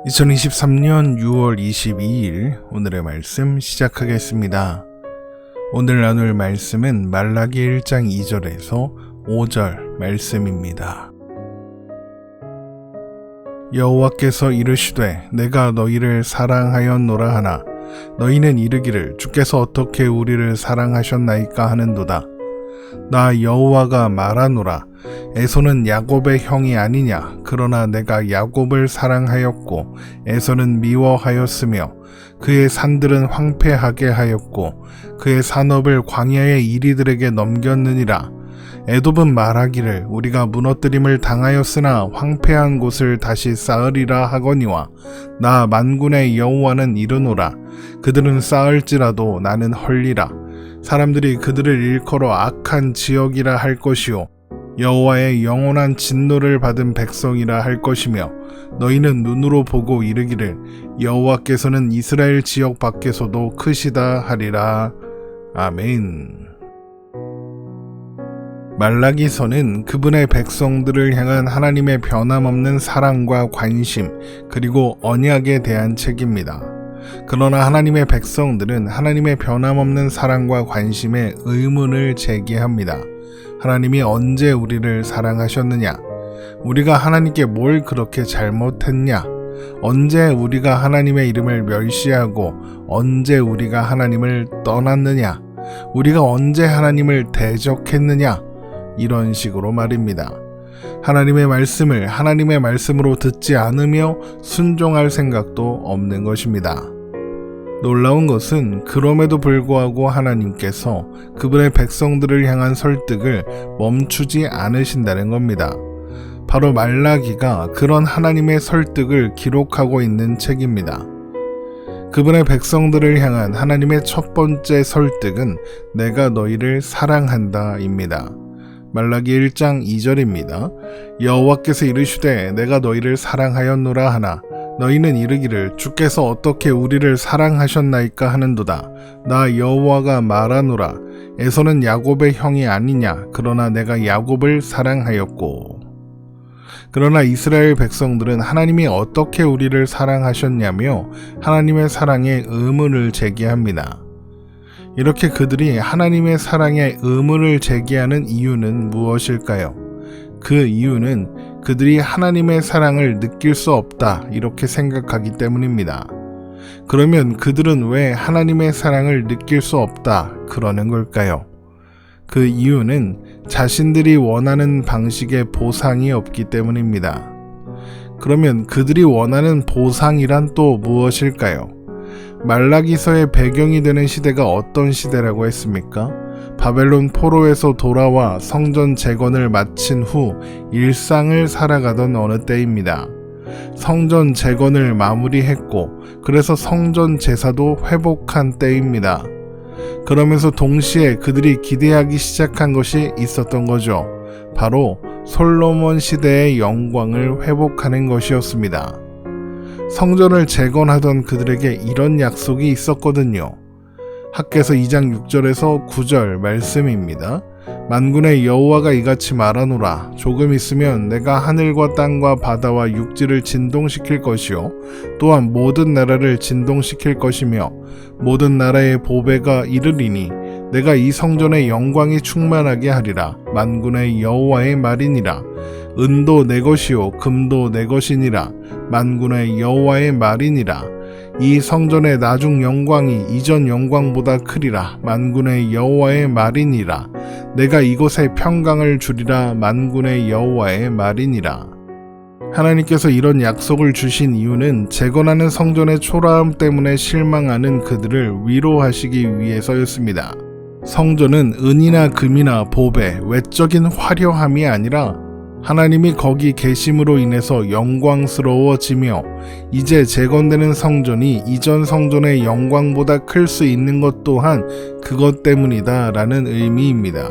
2023년 6월 22일 오늘의 말씀 시작하겠습니다. 오늘 나눌 말씀은 말라기 1장 2절에서 5절 말씀입니다. 여호와께서 이르시되 내가 너희를 사랑하였노라 하나 너희는 이르기를 주께서 어떻게 우리를 사랑하셨나이까 하는도다. 나 여호와가 말하노라. 에서는 야곱의 형이 아니냐. 그러나 내가 야곱을 사랑하였고 에서는 미워하였으며 그의 산들은 황폐하게 하였고 그의 산업을 광야의 이리들에게 넘겼느니라. 에돔은 말하기를 우리가 무너뜨림을 당하였으나 황폐한 곳을 다시 쌓으리라 하거니와 나 만군의 여호와는 이르노라. 그들은 쌓을지라도 나는 헐리라. 사람들이 그들을 일컬어 악한 지역이라 할 것이요 여호와의 영원한 진노를 받은 백성이라 할 것이며 너희는 눈으로 보고 이르기를 여호와께서는 이스라엘 지역 밖에서도 크시다 하리라. 아멘. 말라기서는 그분의 백성들을 향한 하나님의 변함없는 사랑과 관심 그리고 언약에 대한 책입니다. 그러나 하나님의 백성들은 하나님의 변함없는 사랑과 관심에 의문을 제기합니다. 하나님이 언제 우리를 사랑하셨느냐? 우리가 하나님께 뭘 그렇게 잘못했냐? 언제 우리가 하나님의 이름을 멸시하고 언제 우리가 하나님을 떠났느냐? 우리가 언제 하나님을 대적했느냐? 이런 식으로 말입니다. 하나님의 말씀을 하나님의 말씀으로 듣지 않으며 순종할 생각도 없는 것입니다. 놀라운 것은 그럼에도 불구하고 하나님께서 그분의 백성들을 향한 설득을 멈추지 않으신다는 겁니다. 바로 말라기가 그런 하나님의 설득을 기록하고 있는 책입니다. 그분의 백성들을 향한 하나님의 첫 번째 설득은 내가 너희를 사랑한다입니다. 말라기 1장 2절입니다. 여호와께서 이르시되 내가 너희를 사랑하였노라 하나 너희는 이르기를 주께서 어떻게 우리를 사랑하셨나이까 하는도다. 나 여호와가 말하노라. 에서는 야곱의 형이 아니냐. 그러나 내가 야곱을 사랑하였고. 그러나 이스라엘 백성들은 하나님이 어떻게 우리를 사랑하셨냐며 하나님의 사랑에 의문을 제기합니다. 이렇게 그들이 하나님의 사랑에 의문을 제기하는 이유는 무엇일까요? 그 이유는 그들이 하나님의 사랑을 느낄 수 없다 이렇게 생각하기 때문입니다. 그러면 그들은 왜 하나님의 사랑을 느낄 수 없다 그러는 걸까요? 그 이유는 자신들이 원하는 방식의 보상이 없기 때문입니다. 그러면 그들이 원하는 보상이란 또 무엇일까요? 말라기서의 배경이 되는 시대가 어떤 시대라고 했습니까? 바벨론 포로에서 돌아와 성전 재건을 마친 후 일상을 살아가던 어느 때입니다. 성전 재건을 마무리했고 그래서 성전 제사도 회복한 때입니다. 그러면서 동시에 그들이 기대하기 시작한 것이 있었던 거죠. 바로 솔로몬 시대의 영광을 회복하는 것이었습니다. 성전을 재건하던 그들에게 이런 약속이 있었거든요. 학개서 2장 6절에서 9절 말씀입니다. 만군의 여호와가 이같이 말하노라. 조금 있으면 내가 하늘과 땅과 바다와 육지를 진동시킬 것이요 또한 모든 나라를 진동시킬 것이며 모든 나라의 보배가 이르리니 내가 이 성전의 영광이 충만하게 하리라. 만군의 여호와의 말이니라. 은도 내 것이요 금도 내 것이니라. 만군의 여호와의 말이니라. 이 성전의 나중 영광이 이전 영광보다 크리라. 만군의 여호와의 말이니라. 내가 이곳에 평강을 주리라. 만군의 여호와의 말이니라. 하나님께서 이런 약속을 주신 이유는 재건하는 성전의 초라함 때문에 실망하는 그들을 위로하시기 위해서였습니다. 성전은 은이나 금이나 보배, 외적인 화려함이 아니라 하나님이 거기 계심으로 인해서 영광스러워지며 이제 재건되는 성전이 이전 성전의 영광보다 클 수 있는 것 또한 그것 때문이다 라는 의미입니다.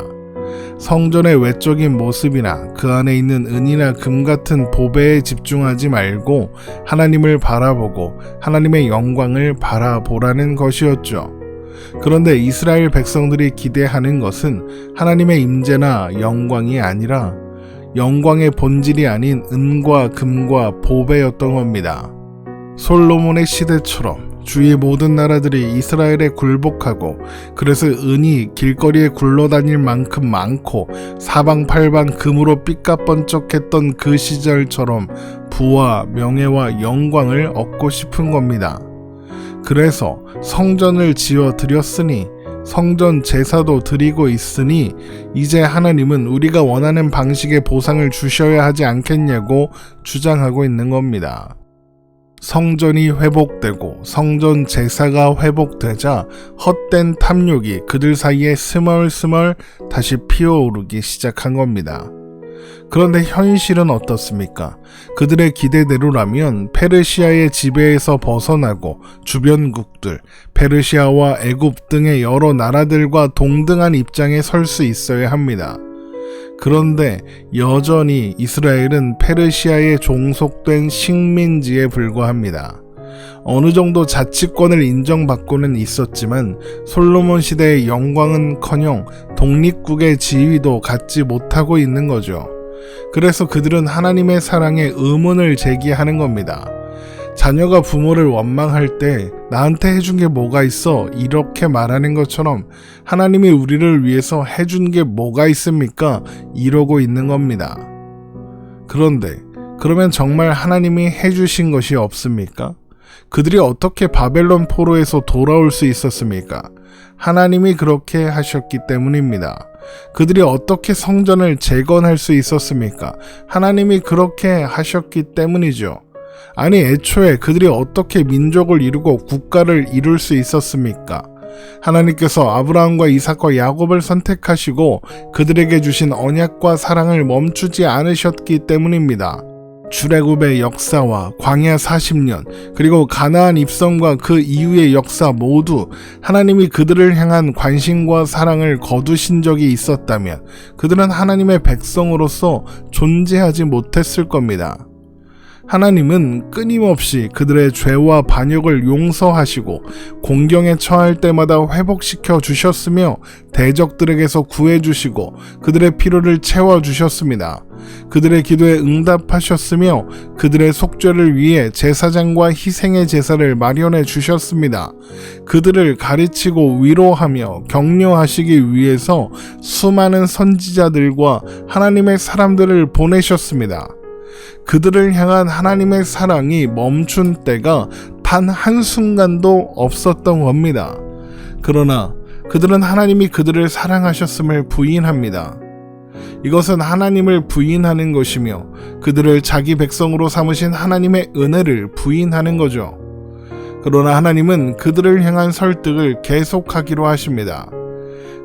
성전의 외적인 모습이나 그 안에 있는 은이나 금 같은 보배에 집중하지 말고 하나님을 바라보고 하나님의 영광을 바라보라는 것이었죠. 그런데 이스라엘 백성들이 기대하는 것은 하나님의 임재나 영광이 아니라 영광의 본질이 아닌 은과 금과 보배였던 겁니다. 솔로몬의 시대처럼 주위의 모든 나라들이 이스라엘에 굴복하고 그래서 은이 길거리에 굴러다닐 만큼 많고 사방팔방 금으로 삐까번쩍했던 그 시절처럼 부와 명예와 영광을 얻고 싶은 겁니다. 그래서 성전을 지어 드렸으니 성전 제사도 드리고 있으니 이제 하나님은 우리가 원하는 방식의 보상을 주셔야 하지 않겠냐고 주장하고 있는 겁니다. 성전이 회복되고 성전 제사가 회복되자 헛된 탐욕이 그들 사이에 스멀스멀 다시 피어오르기 시작한 겁니다. 그런데 현실은 어떻습니까? 그들의 기대대로라면 페르시아의 지배에서 벗어나고 주변국들, 페르시아와 애굽 등의 여러 나라들과 동등한 입장에 설 수 있어야 합니다. 그런데 여전히 이스라엘은 페르시아에 종속된 식민지에 불과합니다. 어느 정도 자치권을 인정받고는 있었지만 솔로몬 시대의 영광은커녕 독립국의 지위도 갖지 못하고 있는 거죠. 그래서 그들은 하나님의 사랑에 의문을 제기하는 겁니다. 자녀가 부모를 원망할 때 나한테 해준 게 뭐가 있어? 이렇게 말하는 것처럼 하나님이 우리를 위해서 해준 게 뭐가 있습니까? 이러고 있는 겁니다. 그런데 그러면 정말 하나님이 해주신 것이 없습니까? 그들이 어떻게 바벨론 포로에서 돌아올 수 있었습니까? 하나님이 그렇게 하셨기 때문입니다. 그들이 어떻게 성전을 재건할 수 있었습니까? 하나님이 그렇게 하셨기 때문이죠. 아니 애초에 그들이 어떻게 민족을 이루고 국가를 이룰 수 있었습니까? 하나님께서 아브라함과 이삭과 야곱을 선택하시고 그들에게 주신 언약과 사랑을 멈추지 않으셨기 때문입니다. 출애굽의 역사와 광야 40년 그리고 가나안 입성과 그 이후의 역사 모두 하나님이 그들을 향한 관심과 사랑을 거두신 적이 있었다면 그들은 하나님의 백성으로서 존재하지 못했을 겁니다. 하나님은 끊임없이 그들의 죄와 반역을 용서하시고 공경에 처할 때마다 회복시켜 주셨으며 대적들에게서 구해주시고 그들의 필요를 채워주셨습니다. 그들의 기도에 응답하셨으며 그들의 속죄를 위해 제사장과 희생의 제사를 마련해 주셨습니다. 그들을 가르치고 위로하며 격려하시기 위해서 수많은 선지자들과 하나님의 사람들을 보내셨습니다. 그들을 향한 하나님의 사랑이 멈춘 때가 단 한순간도 없었던 겁니다. 그러나 그들은 하나님이 그들을 사랑하셨음을 부인합니다. 이것은 하나님을 부인하는 것이며 그들을 자기 백성으로 삼으신 하나님의 은혜를 부인하는 거죠. 그러나 하나님은 그들을 향한 설득을 계속하기로 하십니다.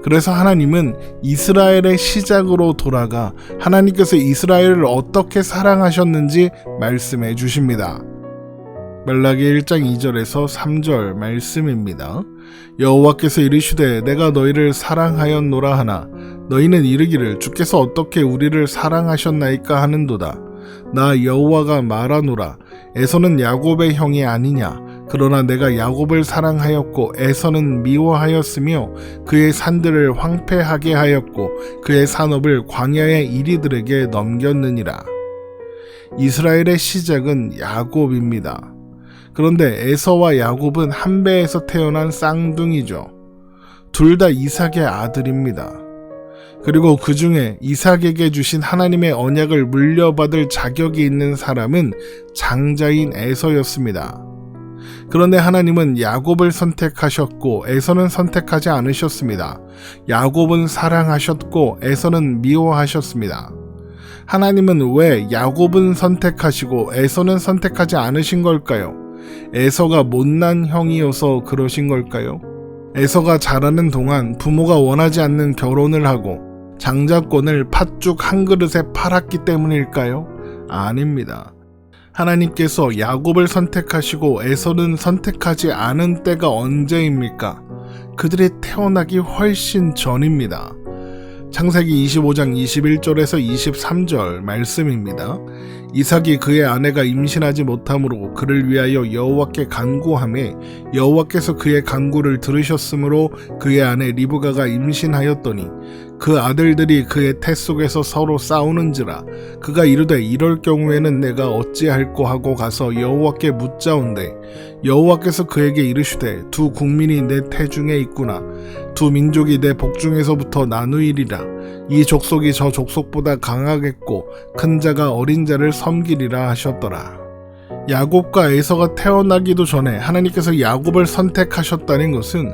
그래서 하나님은 이스라엘의 시작으로 돌아가 하나님께서 이스라엘을 어떻게 사랑하셨는지 말씀해 주십니다. 말라기 1장 2절에서 3절 말씀입니다. 여호와께서 이르시되 내가 너희를 사랑하였노라 하나 너희는 이르기를 주께서 어떻게 우리를 사랑하셨나이까 하는도다. 나 여호와가 말하노라 에서는 야곱의 형이 아니냐. 그러나 내가 야곱을 사랑하였고 에서는 미워하였으며 그의 산들을 황폐하게 하였고 그의 산업을 광야의 이리들에게 넘겼느니라. 이스라엘의 시작은 야곱입니다. 그런데 에서와 야곱은 한 배에서 태어난 쌍둥이죠. 둘 다 이삭의 아들입니다. 그리고 그 중에 이삭에게 주신 하나님의 언약을 물려받을 자격이 있는 사람은 장자인 에서였습니다. 그런데 하나님은 야곱을 선택하셨고 에서는 선택하지 않으셨습니다. 야곱은 사랑하셨고 에서는 미워하셨습니다. 하나님은 왜 야곱은 선택하시고 에서는 선택하지 않으신 걸까요? 에서가 못난 형이어서 그러신 걸까요? 에서가 자라는 동안 부모가 원하지 않는 결혼을 하고 장자권을 팥죽 한 그릇에 팔았기 때문일까요? 아닙니다. 하나님께서 야곱을 선택하시고 에서는 선택하지 않은 때가 언제입니까? 그들이 태어나기 훨씬 전입니다. 창세기 25장 21절에서 23절 말씀입니다. 이삭이 그의 아내가 임신하지 못함으로 그를 위하여 여호와께 간구하매 여호와께서 그의 간구를 들으셨으므로 그의 아내 리브가가 임신하였더니 그 아들들이 그의 태 속에서 서로 싸우는지라. 그가 이르되 이럴 경우에는 내가 어찌할꼬 하고 가서 여호와께 묻자온대. 여호와께서 그에게 이르시되 두 국민이 내 태 중에 있구나. 두 민족이 내 복중에서부터 나누이리라. 이 족속이 저 족속보다 강하겠고 큰 자가 어린 자를 섬기리라 하셨더라. 야곱과 에서가 태어나기도 전에 하나님께서 야곱을 선택하셨다는 것은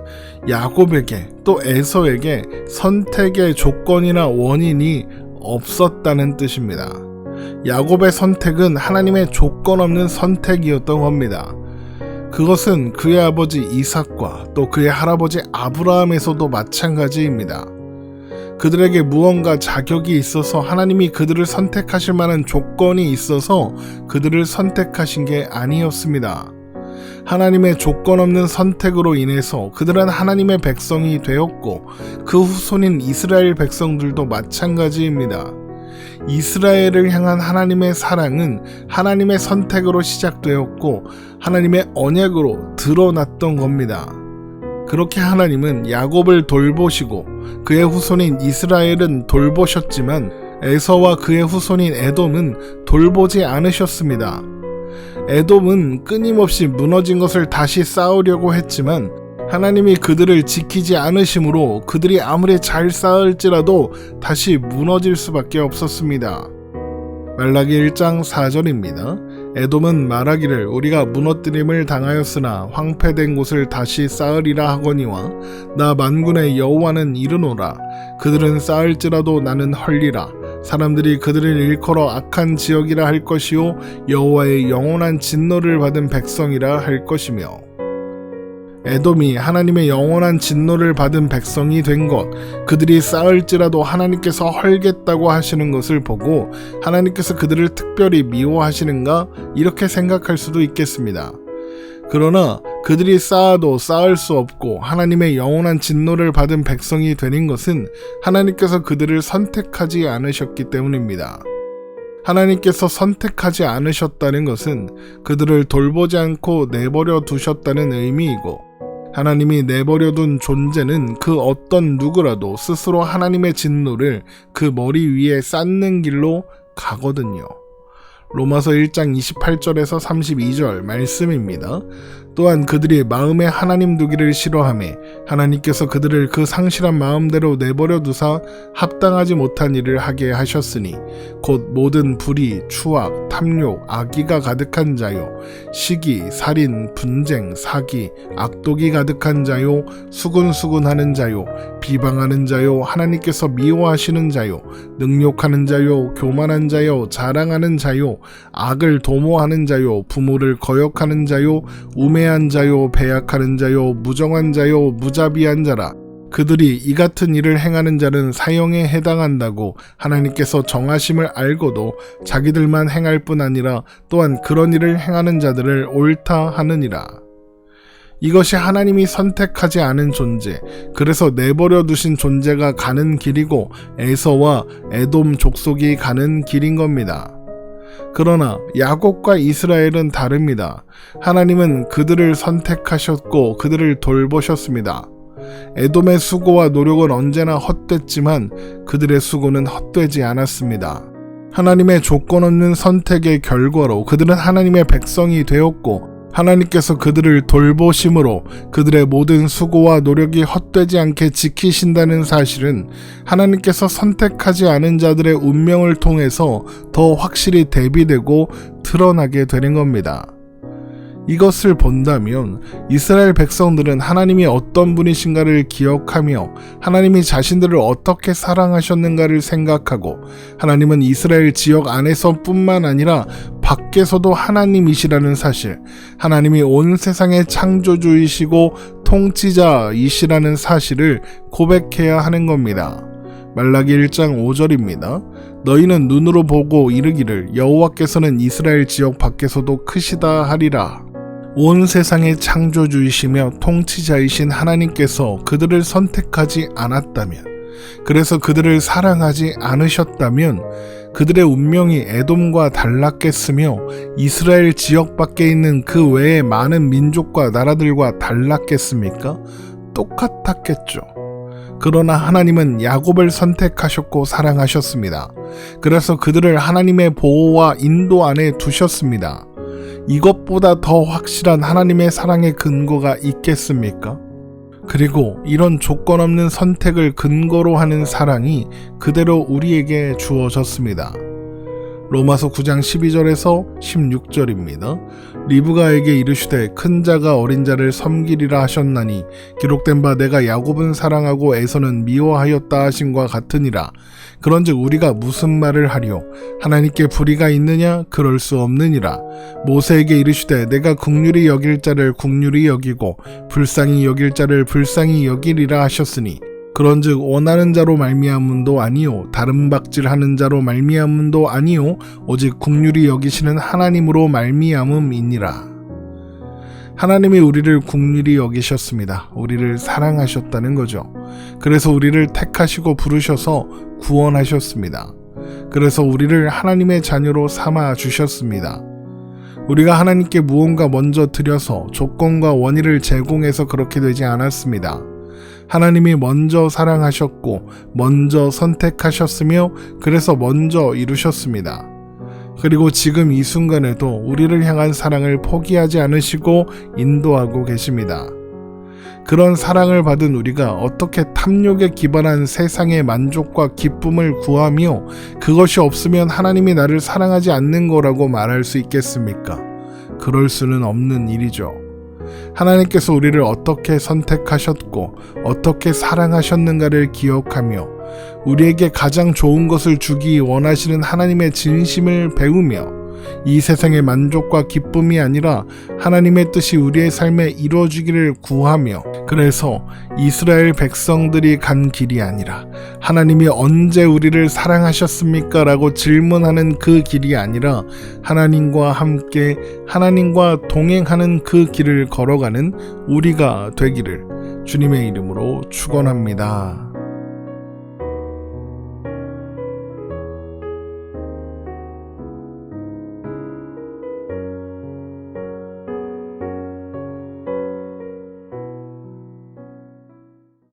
야곱에게 또 에서에게 선택의 조건이나 원인이 없었다는 뜻입니다. 야곱의 선택은 하나님의 조건 없는 선택이었던 겁니다. 그것은 그의 아버지 이삭과 또 그의 할아버지 아브라함에서도 마찬가지입니다. 그들에게 무언가 자격이 있어서 하나님이 그들을 선택하실 만한 조건이 있어서 그들을 선택하신 게 아니었습니다. 하나님의 조건 없는 선택으로 인해서 그들은 하나님의 백성이 되었고 그 후손인 이스라엘 백성들도 마찬가지입니다. 이스라엘을 향한 하나님의 사랑은 하나님의 선택으로 시작되었고 하나님의 언약으로 드러났던 겁니다. 그렇게 하나님은 야곱을 돌보시고 그의 후손인 이스라엘은 돌보셨지만 에서와 그의 후손인 에돔은 돌보지 않으셨습니다. 에돔은 끊임없이 무너진 것을 다시 쌓으려고 했지만 하나님이 그들을 지키지 않으심으로 그들이 아무리 잘 쌓을지라도 다시 무너질 수밖에 없었습니다. 말라기 1장 4절입니다. 에돔은 말하기를 우리가 무너뜨림을 당하였으나 황폐된 곳을 다시 쌓으리라 하거니와 나 만군의 여호와는 이르노라. 그들은 쌓을지라도 나는 헐리라. 사람들이 그들을 일컬어 악한 지역이라 할 것이요 여호와의 영원한 진노를 받은 백성이라 할 것이며. 에돔이 하나님의 영원한 진노를 받은 백성이 된 것, 그들이 쌓을지라도 하나님께서 헐겠다고 하시는 것을 보고 하나님께서 그들을 특별히 미워하시는가 이렇게 생각할 수도 있겠습니다. 그러나 그들이 쌓아도 쌓을 수 없고 하나님의 영원한 진노를 받은 백성이 되는 것은 하나님께서 그들을 선택하지 않으셨기 때문입니다. 하나님께서 선택하지 않으셨다는 것은 그들을 돌보지 않고 내버려 두셨다는 의미이고 하나님이 내버려둔 존재는 그 어떤 누구라도 스스로 하나님의 진노를 그 머리 위에 쌓는 길로 가거든요. 로마서 1장 28절에서 32절 말씀입니다. 또한 그들이 마음에 하나님 두기를 싫어하매 하나님께서 그들을 그 상실한 마음대로 내버려 두사 합당하지 못한 일을 하게 하셨으니 곧 모든 불의, 추악, 탐욕, 악의가 가득한 자요 시기, 살인, 분쟁, 사기, 악독이 가득한 자요 수군수군하는 자요 비방하는 자요 하나님께서 미워하시는 자요 능욕하는 자요 교만한 자요 자랑하는 자요 악을 도모하는 자요 부모를 거역하는 자요 우매한 자요 배약하는 자요 무정한 자요 무자비한 자라. 그들이 이 같은 일을 행하는 자는 사형에 해당한다고 하나님께서 정하심을 알고도 자기들만 행할 뿐 아니라 또한 그런 일을 행하는 자들을 옳다 하느니라. 이것이 하나님이 선택하지 않은 존재, 그래서 내버려 두신 존재가 가는 길이고 에서와 에돔 족속이 가는 길인 겁니다. 그러나 야곱과 이스라엘은 다릅니다. 하나님은 그들을 선택하셨고 그들을 돌보셨습니다. 에돔의 수고와 노력은 언제나 헛됐지만 그들의 수고는 헛되지 않았습니다. 하나님의 조건 없는 선택의 결과로 그들은 하나님의 백성이 되었고 하나님께서 그들을 돌보심으로 그들의 모든 수고와 노력이 헛되지 않게 지키신다는 사실은 하나님께서 선택하지 않은 자들의 운명을 통해서 더 확실히 대비되고 드러나게 되는 겁니다. 이것을 본다면 이스라엘 백성들은 하나님이 어떤 분이신가를 기억하며 하나님이 자신들을 어떻게 사랑하셨는가를 생각하고 하나님은 이스라엘 지역 안에서뿐만 아니라 밖에서도 하나님이시라는 사실, 하나님이 온 세상의 창조주이시고 통치자이시라는 사실을 고백해야 하는 겁니다. 말라기 1장 5절입니다. 너희는 눈으로 보고 이르기를 여호와께서는 이스라엘 지역 밖에서도 크시다 하리라. 온 세상의 창조주이시며 통치자이신 하나님께서 그들을 선택하지 않았다면, 그래서 그들을 사랑하지 않으셨다면 그들의 운명이 에돔과 달랐겠으며 이스라엘 지역 밖에 있는 그 외의 많은 민족과 나라들과 달랐겠습니까? 똑같았겠죠. 그러나 하나님은 야곱을 선택하셨고 사랑하셨습니다. 그래서 그들을 하나님의 보호와 인도 안에 두셨습니다. 이것보다 더 확실한 하나님의 사랑의 근거가 있겠습니까? 그리고 이런 조건 없는 선택을 근거로 하는 사랑이 그대로 우리에게 주어졌습니다. 로마서 9장 12절에서 16절입니다. 리브가에게 이르시되 큰 자가 어린 자를 섬기리라 하셨나니 기록된 바 내가 야곱은 사랑하고 에서는 미워하였다 하신과 같으니라. 그런즉 우리가 무슨 말을 하리요? 하나님께 불의가 있느냐? 그럴 수 없느니라. 모세에게 이르시되 내가 긍휼히 여길 자를 긍휼히 여기고 불쌍히 여길 자를 불쌍히 여기리라 하셨으니 그런즉 원하는 자로 말미암음도 아니요 다른 박질하는 자로 말미암음도 아니요 오직 긍휼히 여기시는 하나님으로 말미암음이니라. 하나님이 우리를 긍휼히 여기셨습니다. 우리를 사랑하셨다는 거죠. 그래서 우리를 택하시고 부르셔서 구원하셨습니다. 그래서 우리를 하나님의 자녀로 삼아 주셨습니다. 우리가 하나님께 무언가 먼저 드려서 조건과 원의를 제공해서 그렇게 되지 않았습니다. 하나님이 먼저 사랑하셨고 먼저 선택하셨으며 그래서 먼저 이루셨습니다. 그리고 지금 이 순간에도 우리를 향한 사랑을 포기하지 않으시고 인도하고 계십니다. 그런 사랑을 받은 우리가 어떻게 탐욕에 기반한 세상의 만족과 기쁨을 구하며 그것이 없으면 하나님이 나를 사랑하지 않는 거라고 말할 수 있겠습니까? 그럴 수는 없는 일이죠. 하나님께서 우리를 어떻게 선택하셨고 어떻게 사랑하셨는가를 기억하며 우리에게 가장 좋은 것을 주기 원하시는 하나님의 진심을 배우며 이 세상의 만족과 기쁨이 아니라 하나님의 뜻이 우리의 삶에 이루어지기를 구하며 그래서 이스라엘 백성들이 간 길이 아니라 하나님이 언제 우리를 사랑하셨습니까? 라고 질문하는 그 길이 아니라 하나님과 함께 하나님과 동행하는 그 길을 걸어가는 우리가 되기를 주님의 이름으로 축원합니다.